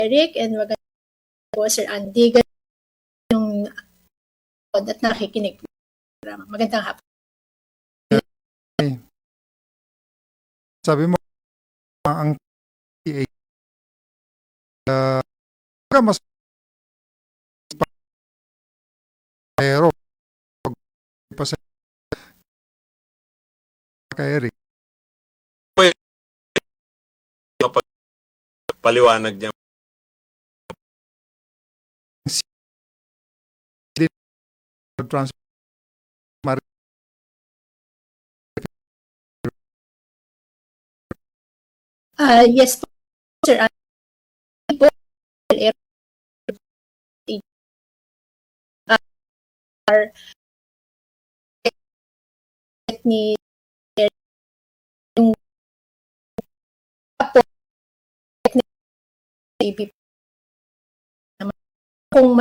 Eric, and magandang po Sir Andy. Yung at nakikinig. Magandang hapon. Sabi mo, ang PA, mas pero pa sa kay Eric. Paliwanag niya. Transfer Yes po, Sir Andy po, ni yung po AB kung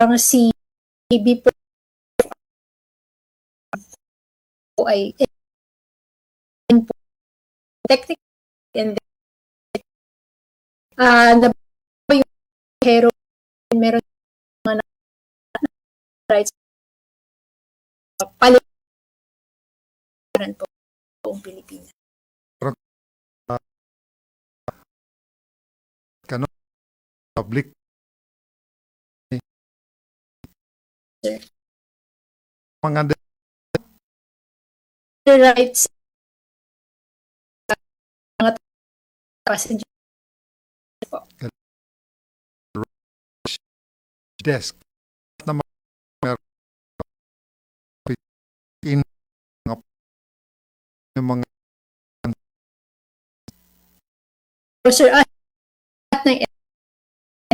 ang si AB po ay technical and na yung hero meron mga rights palitan po buong Pilipinas. Kano public Sir. mga Rights mga passenger po. desk na in mga Sir,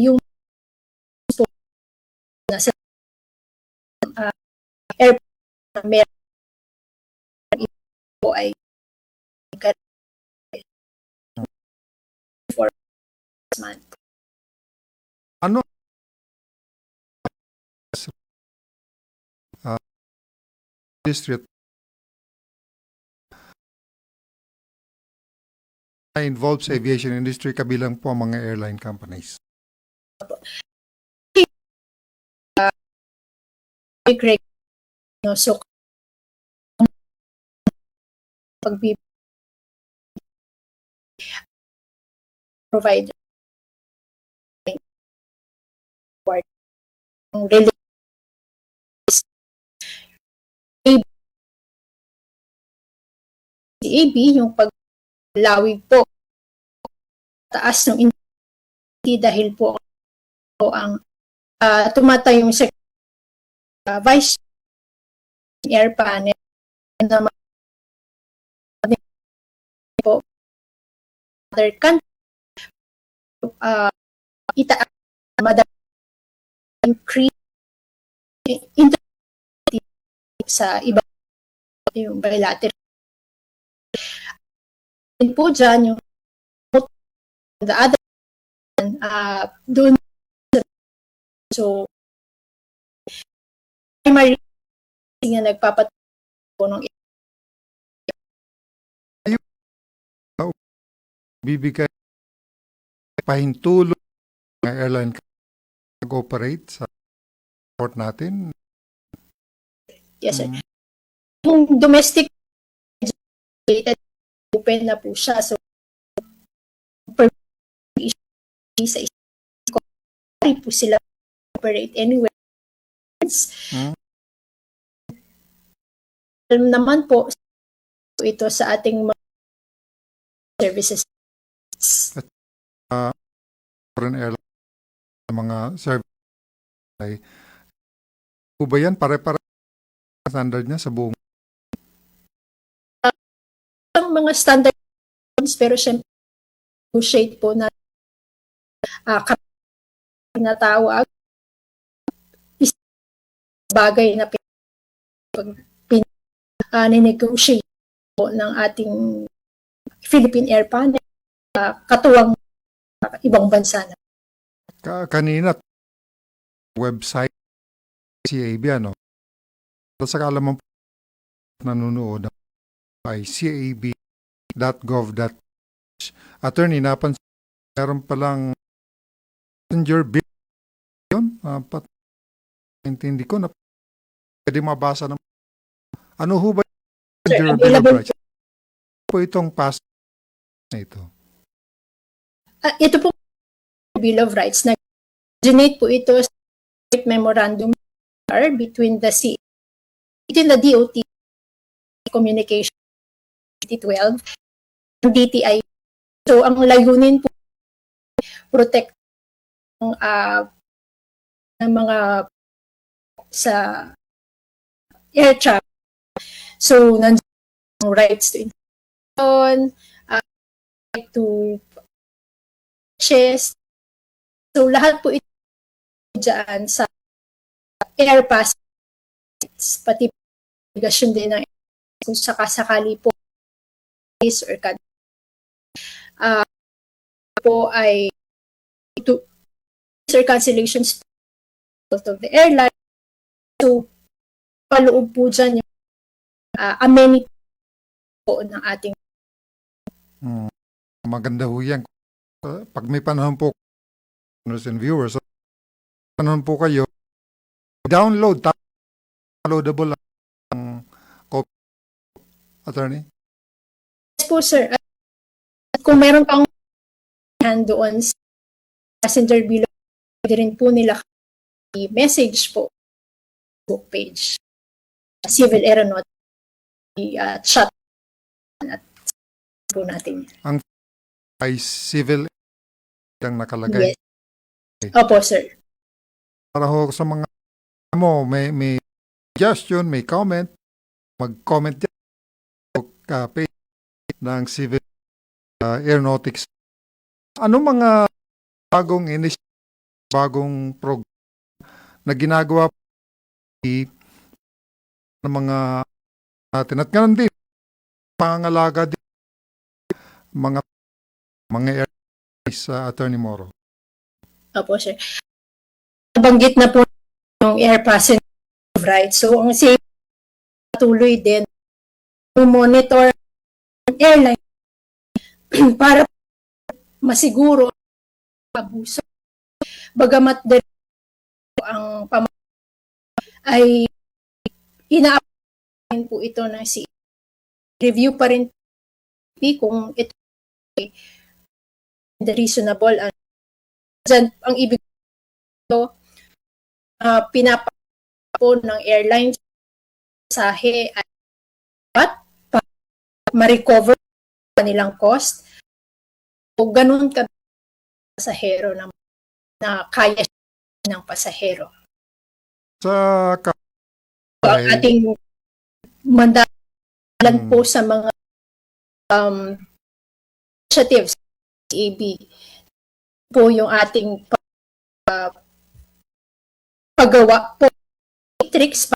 yung nasa airport meron po ay for month. Ano district involves aviation industry kabilang po ang mga airline companies. Great. No, so provider release AB yung paglawig po taas ng hindi dahil po ang tumatayong vice air panel naman po other country itaas madami increase sa iba yung bilateral din po dyan yung the other doon so primary nga nagpapatuloy ng Bibigay pahintulong ng airline nag-operate sa port natin. Yes, sir. Yung domestic open na po siya. So, sa po sila operate anywhere. Naman po ito sa ating mga services. Foreign airline mga service ay ba yan pare-pare standard niya sa buong ang mga standard pero syempre negotiate po na pinatawag bagay na negotiate po ng ating Philippine Air Panel katuwang ibang bansa na. Kanina website CAB ano sa kaalaman nanonood ay cab.gov.ph. Attorney, napansin meron palang passenger bill yun. Intindi ko na pwede mabasa ng ano ho ba yung Sir, passenger bill of available rights? Po itong pass na ito. ito po Bill of Rights. Nag-originate po ito sa memorandum between between the DOT Communication 2012 and DTI. So, ang layunin po protect ng mga sa air traffic. So, nandiyan ang rights to information, right to purchase. So, lahat po ito dyan sa air pass, pati obligasyon din ng kung sakasakali po or po ay to or cancellations of the airline. So, paloob po dyan yung amenity po ng ating Maganda ho yan. Pag may panahon po, listeners and viewers, panahon po kayo, downloadable ang copy, attorney? yes po, sir. Kung meron pang doon sa passenger bill, pwede rin po nila i-message po book page. Civil Aeronautic chat at po natin. Ang ay civil ang nakalagay. Yes. Opo, sir. Para ho sa mga may suggestion, may comment, mag-comment dyan sa page ng Civil Aeronautics. Ano mga bagong program na ginagawa ng mga natin at ganun din pangangalaga din mga airlines sa Attorney Moro? Opo, sir. Nabanggit na po yung air passenger rights. So, ang safety patuloy din monitor ang airline para masiguro abuso. Bagamat din ang ay ina-apply po ito ng review pa rin kung ito ay the reasonable and ang ibig ito pinapa po ng airlines sahe ay para ma-recover kanilang cost o ganun ka pasahero na kaya ng pasahero. Sa Ang ating mandalan po sa mga initiatives AB po yung ating paggawa po tricks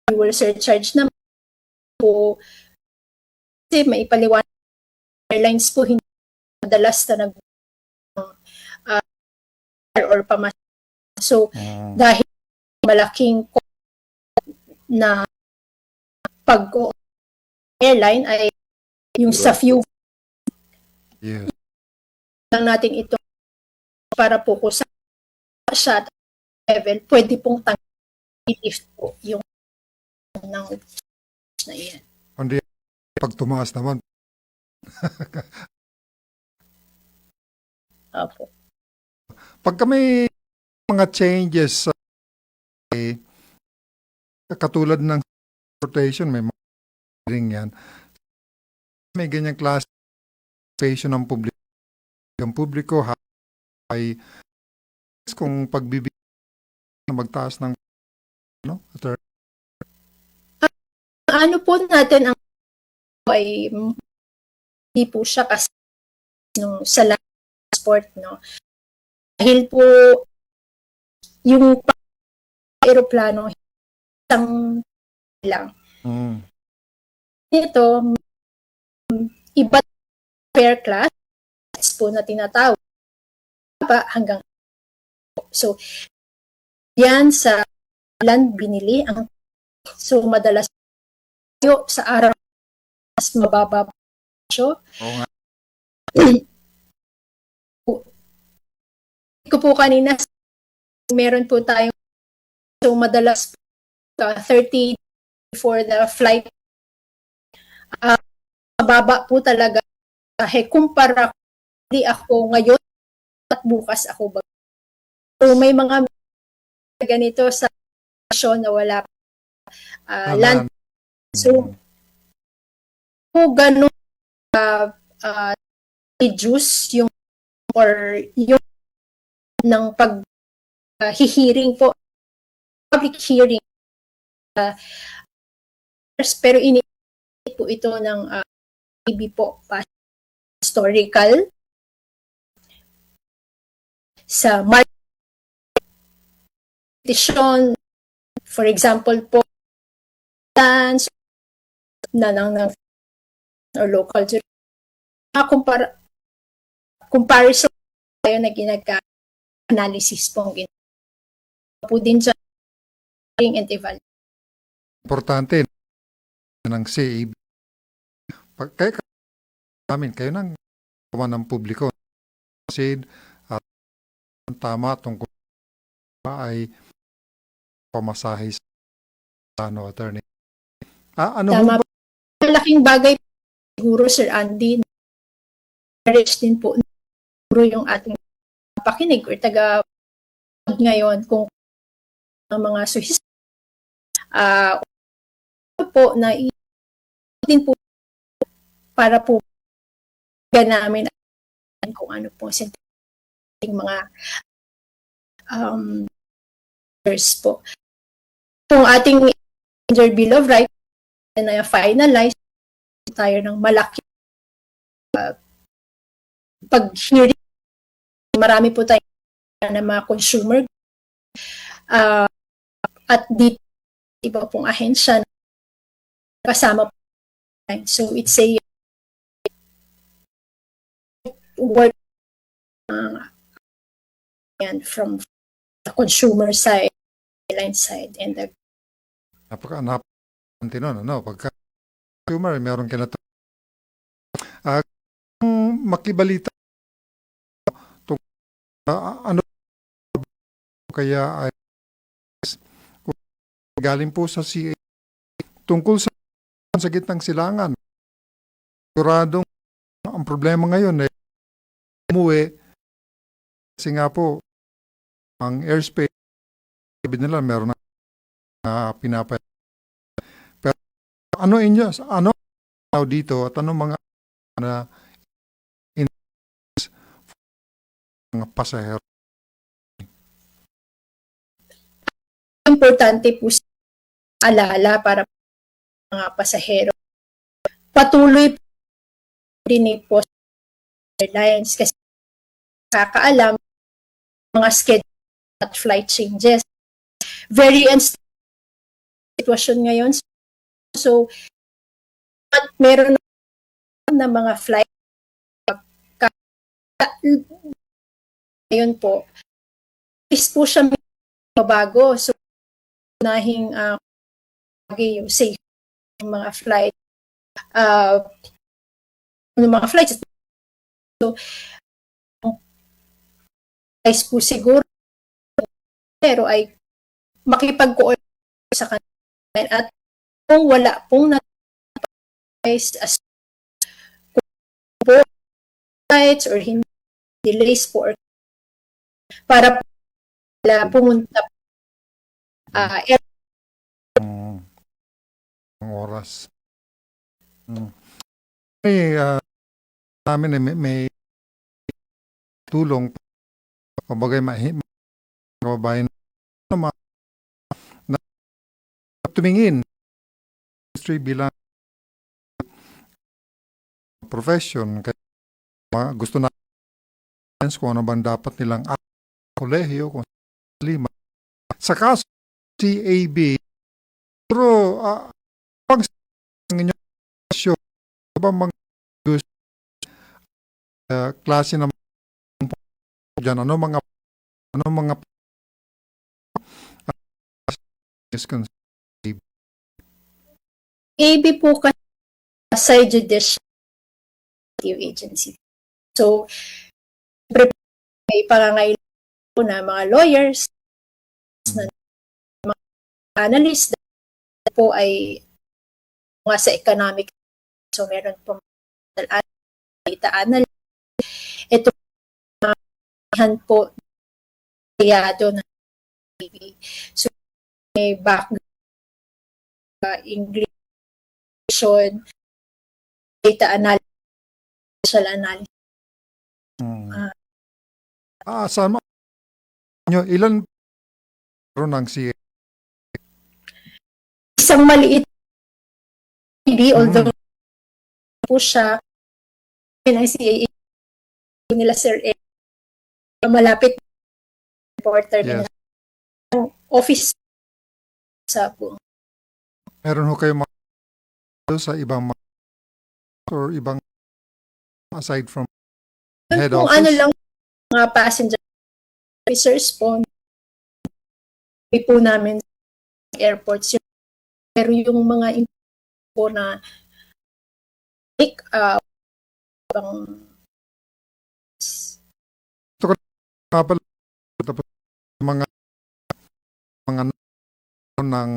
fuel surcharge naman po kasi may ipaliwanag airlines po hindi madalas na or pamasahe. So dahil malaking na pag airline ay yung sa fuel lang natin ito para po kung sa siya level pwede pong lift po yung ng na iyan. Hindi pag tumaas naman. Opo. Pagka may mga changes katulad ng transportation, may mga ring yan. May ganyang klase ng publiko. Ang publiko ay kung pagbibigay na magtaas ng ano po natin ang ay hindi po siya kasi nung sa transport, no? Dahil po yung aeroplano isang lang. Ito, iba fare class po na tinatawag hanggang so yan sa land binili ang so madalas sa araw mas mababa siya. ko po kanina, meron po tayong so madalas 30 for the flight. Mababa po talaga. Kumpara hindi ako ngayon at bukas ako ba. So may mga ganito sa station na wala land. So ganun reduce yung or yung ng pag hihiring po, public hearing, pero ini po ito ng AB po historical sa market petition, for example po plans na ng or local comparison tayo na ginag-analysis po po din sa and evaluation. Importante ng CAB. Kayo nang gawa ng publiko kasi at tama tungkol ay pamasahe sa attorney. Ano Tama, ba? malaking bagay siguro, Sir Andy, na-reach din po siguro yung ating pakinig or taga ngayon kung ang mga suhis po na din po para po namin kung ano po mga po. Kung ating Bill of Rights na finalize tayo ng malaki pag-hearing, marami po tayo na mga consumer at dito iba pong ahensya kasama po. So it's a work from the consumer side, line side, and the napaka-napante nun, ano? Pagka consumer, meron ka na ito. Makibalita ano kaya ay galing po sa CA tungkol sa gitnang silangan. Siguradong ang problema ngayon ay umuwi kasi nga po ang airspace sabi nila meron na pinapay. Pero ano dito at ano mga mga pasahero? Importante po alala para mga pasahero. Patuloy din po airlines kasi kakaalam mga schedule at flight changes. Very unstable sitwasyon ngayon. So, meron na mga flight ngayon po is po siya mabago. So, unahing yung safe yung mga flight yung mga flights. So, guys po siguro pero ay makipag-coordinate sa kanila at kung wala pong na-guys as flights or hindi delays po or para pumunta ang oras. May tulong kumbaga kababayan na tumingin industry bilang profession kaya gusto na kung ano bang dapat nilang kolehiyo kung lima sa kaso CAB pero pag ng inyong show ba mga klase ng dyan ano mga AB po kasi judicial agency. So, may pangangailangan na mga lawyers, na mga analysts po ay mga sa economic. So meron po data analyst. Ito po kayado na TV. So may background English, data analysis, social analysis. Saan nyo, ilan ng CA? Isang maliit TV, although po siya ng CAA nila Sir A. Malapit reporter Yes. nila. Office sa po. Meron ho kayo mga sa ibang or ibang aside from head Kung office? ano lang mga passenger officers po, may po namin sa airports yun. Pero yung mga po na Kapal tapos mga ng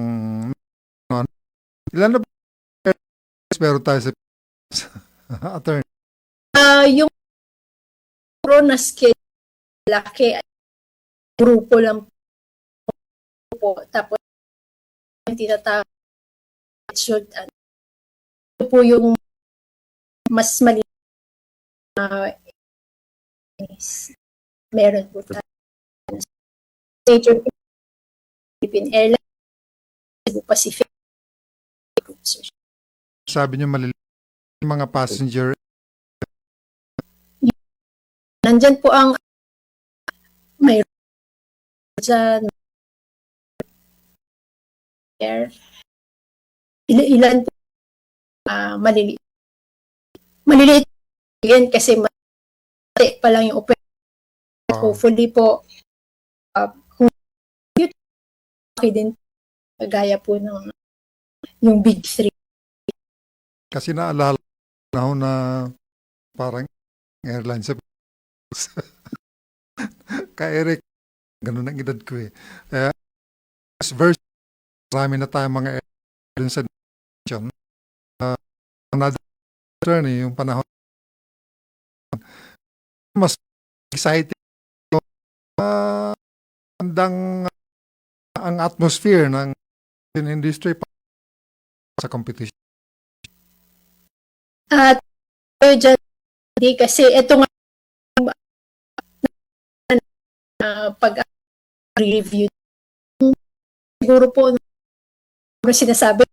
ilan na ba meron tayo sa attorney? yung pro na scale laki grupo lang po, tapos tinatawag should ito po yung mas mali meron po tayo major Philippine Airlines, Cebu Pacific. Sabi niyo maliliit mga passenger. Nandyan po ang may dyan ilan po maliliit. Maliliit yan kasi mali pa lang yung operation. Hopefully po okay din gaya po ng yung Big 3. Kasi naalala na ho na parang airline sa ka Eric, ganun ang edad ko eh. Verse, marami na tayong mga airline sa nation. Another attorney, yung panahon mas exciting andang ang atmosphere ng industry sa competition. At dyan, kasi ito nga pag-review siguro po sinasabi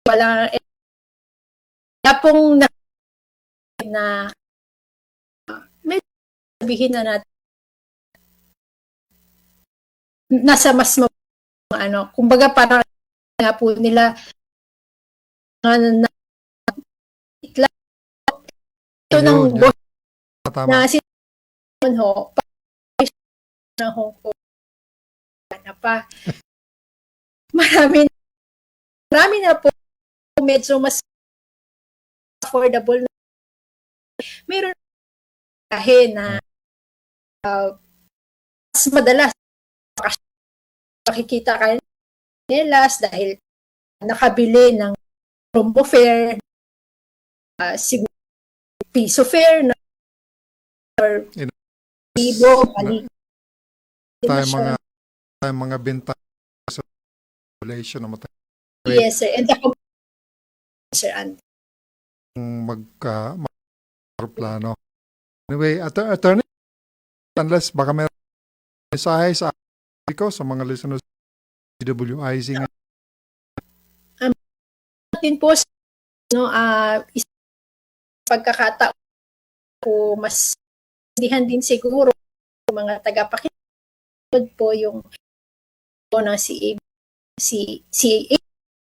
wala pong na may sabihin na natin nasa mas ano, kumbaga parang nga po nila na ito ng boss na sinasabi ho na Hong Kong na pa marami na po medyo mas affordable na meron kahit na mas madalas makikita kayo nilas dahil nakabili ng promo fare siguro piso fare na or libo balik tayo mga benta sa population na matay. Yes sir, and the sir and plano. Anyway, attorney, unless baka may mensahe sa mga listeners CWIC din po no pagkakataon po mas dihan din siguro mga tagapakinig po yung po ng CAA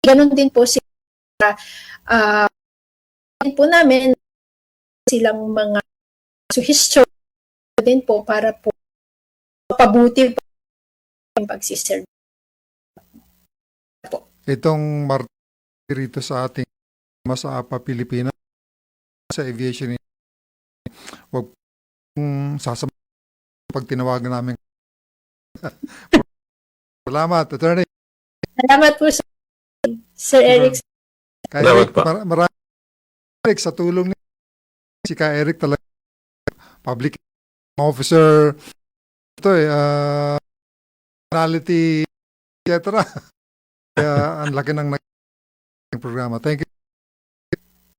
ganun din po sila po namin silang mga suggestion din po para po mapabuti po yung pagsiserve po. Itong rito sa ating sa APA Pilipinas sa aviation, wag sasabihin pag tinawagan namin Salamat, Attorney. Salamat po Sir Eric. Kay Salamat Eric, po. maraming Eric sa tulong ni si Ka Eric talaga public officer ito personality etc. Kaya ang laki ng naging programa. Thank you.